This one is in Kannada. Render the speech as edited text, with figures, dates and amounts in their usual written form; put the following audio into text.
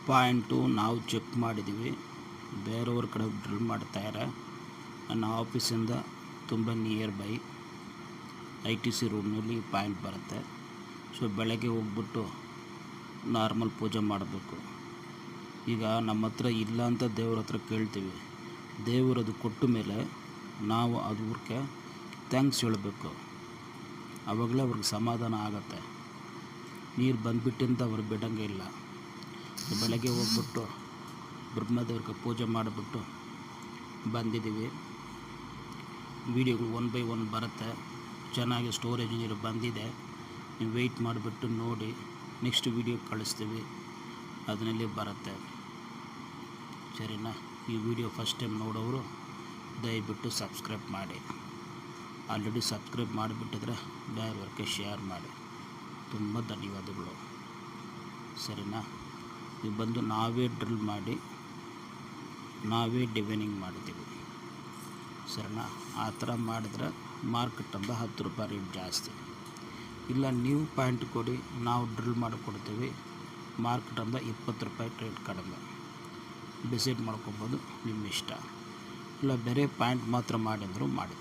ಪಾಯಿಂಟು ನಾವು ಚೆಕ್ ಮಾಡಿದ್ದೀವಿ. ಬೇರೆಯವ್ರ ಕಡೆ ಡ್ರಿಲ್ ಮಾಡ್ತಾಯಿದ್ದಾರೆ. ನನ್ನ ಆಫೀಸಿಂದ ತುಂಬ ನಿಯರ್ ಬೈ ITC ರೂಮ್ನಲ್ಲಿ ಪಾಯಿಂಟ್ ಬರುತ್ತೆ. ಸೊ ಬೆಳಗ್ಗೆ ಹೋಗ್ಬಿಟ್ಟು ನಾರ್ಮಲ್ ಪೂಜೆ ಮಾಡಬೇಕು. ಈಗ ನಮ್ಮ ಹತ್ರ ಇಲ್ಲ ಅಂತ ದೇವ್ರ ಹತ್ರ ಕೇಳ್ತೀವಿ. ದೇವರು ಅದು ಕೊಟ್ಟ ಮೇಲೆ ನಾವು ಅದಕ್ಕೆ ಥ್ಯಾಂಕ್ಸ್ ಹೇಳಬೇಕು. ಆವಾಗಲೇ ಅವ್ರಿಗೆ ಸಮಾಧಾನ ಆಗುತ್ತೆ. ನೀರು ಬಂದುಬಿಟ್ಟಿಂದ ಅವ್ರು ಬಿಡೋಂಗೆ ಇಲ್ಲ. ಬೆಳಗ್ಗೆ ಹೋಗ್ಬಿಟ್ಟು ಬ್ರಹ್ಮದೇವ್ರಿಗೆ ಪೂಜೆ ಮಾಡಿಬಿಟ್ಟು ಬಂದಿದ್ದೀವಿ. ವೀಡಿಯೋಗಳು 1 by 1 ಬರುತ್ತೆ. ಚೆನ್ನಾಗಿ ಸ್ಟೋರೇಜ್ ನೀರು ಬಂದಿದೆ. ನೀವು ವೆಯ್ಟ್ ಮಾಡಿಬಿಟ್ಟು ನೋಡಿ, ನೆಕ್ಸ್ಟ್ ವೀಡಿಯೋ ಕಳಿಸ್ತೀವಿ, ಅದರಲ್ಲಿ ಬರುತ್ತೆ. ಸರಿನಾ? ಈ ವಿಡಿಯೋ ಫಸ್ಟ್ ಟೈಮ್ ನೋಡೋರು ದಯವಿಟ್ಟು ಸಬ್ಸ್ಕ್ರೈಬ್ ಮಾಡಿ. ಆಲ್ರೆಡಿ ಸಬ್ಸ್ಕ್ರೈಬ್ ಮಾಡಿಬಿಟ್ಟಿದ್ರೆ ಬೇರೆಯವ್ರಿಗೆ ಶೇರ್ ಮಾಡಿ. ತುಂಬ ಧನ್ಯವಾದಗಳು. ಸರಿನಾ? ಇದು ಬಂದು ನಾವೇ ಡ್ರಿಲ್ ಮಾಡಿ ನಾವೇ ಡಿವೈನಿಂಗ್ ಮಾಡ್ತೀವಿ. ಸರಿನಾ? ಆ ಥರ ಮಾಡಿದ್ರೆ ಮಾರ್ಕೆಟಂದ 10 ರೂಪಾಯಿ ರೇಟ್ ಜಾಸ್ತಿ. ಇಲ್ಲ ನೀವು ಪಾಯಿಂಟ್ ಕೊಡಿ, ನಾವು ಡ್ರಿಲ್ ಮಾಡಿಕೊಡ್ತೀವಿ, ಮಾರ್ಕೆಟಂದ 20 ರೂಪಾಯಿ ರೇಟ್ ಕಡಿಮೆ. ಡಿಸೈಡ್ ಮಾಡ್ಕೊಬೋದು, ನಿಮ್ಮ ಇಷ್ಟ. ಇಲ್ಲ ಬೇರೆ ಪಾಯಿಂಟ್ ಮಾತ್ರ ಮಾಡಿದ್ರು ಮಾಡಿ.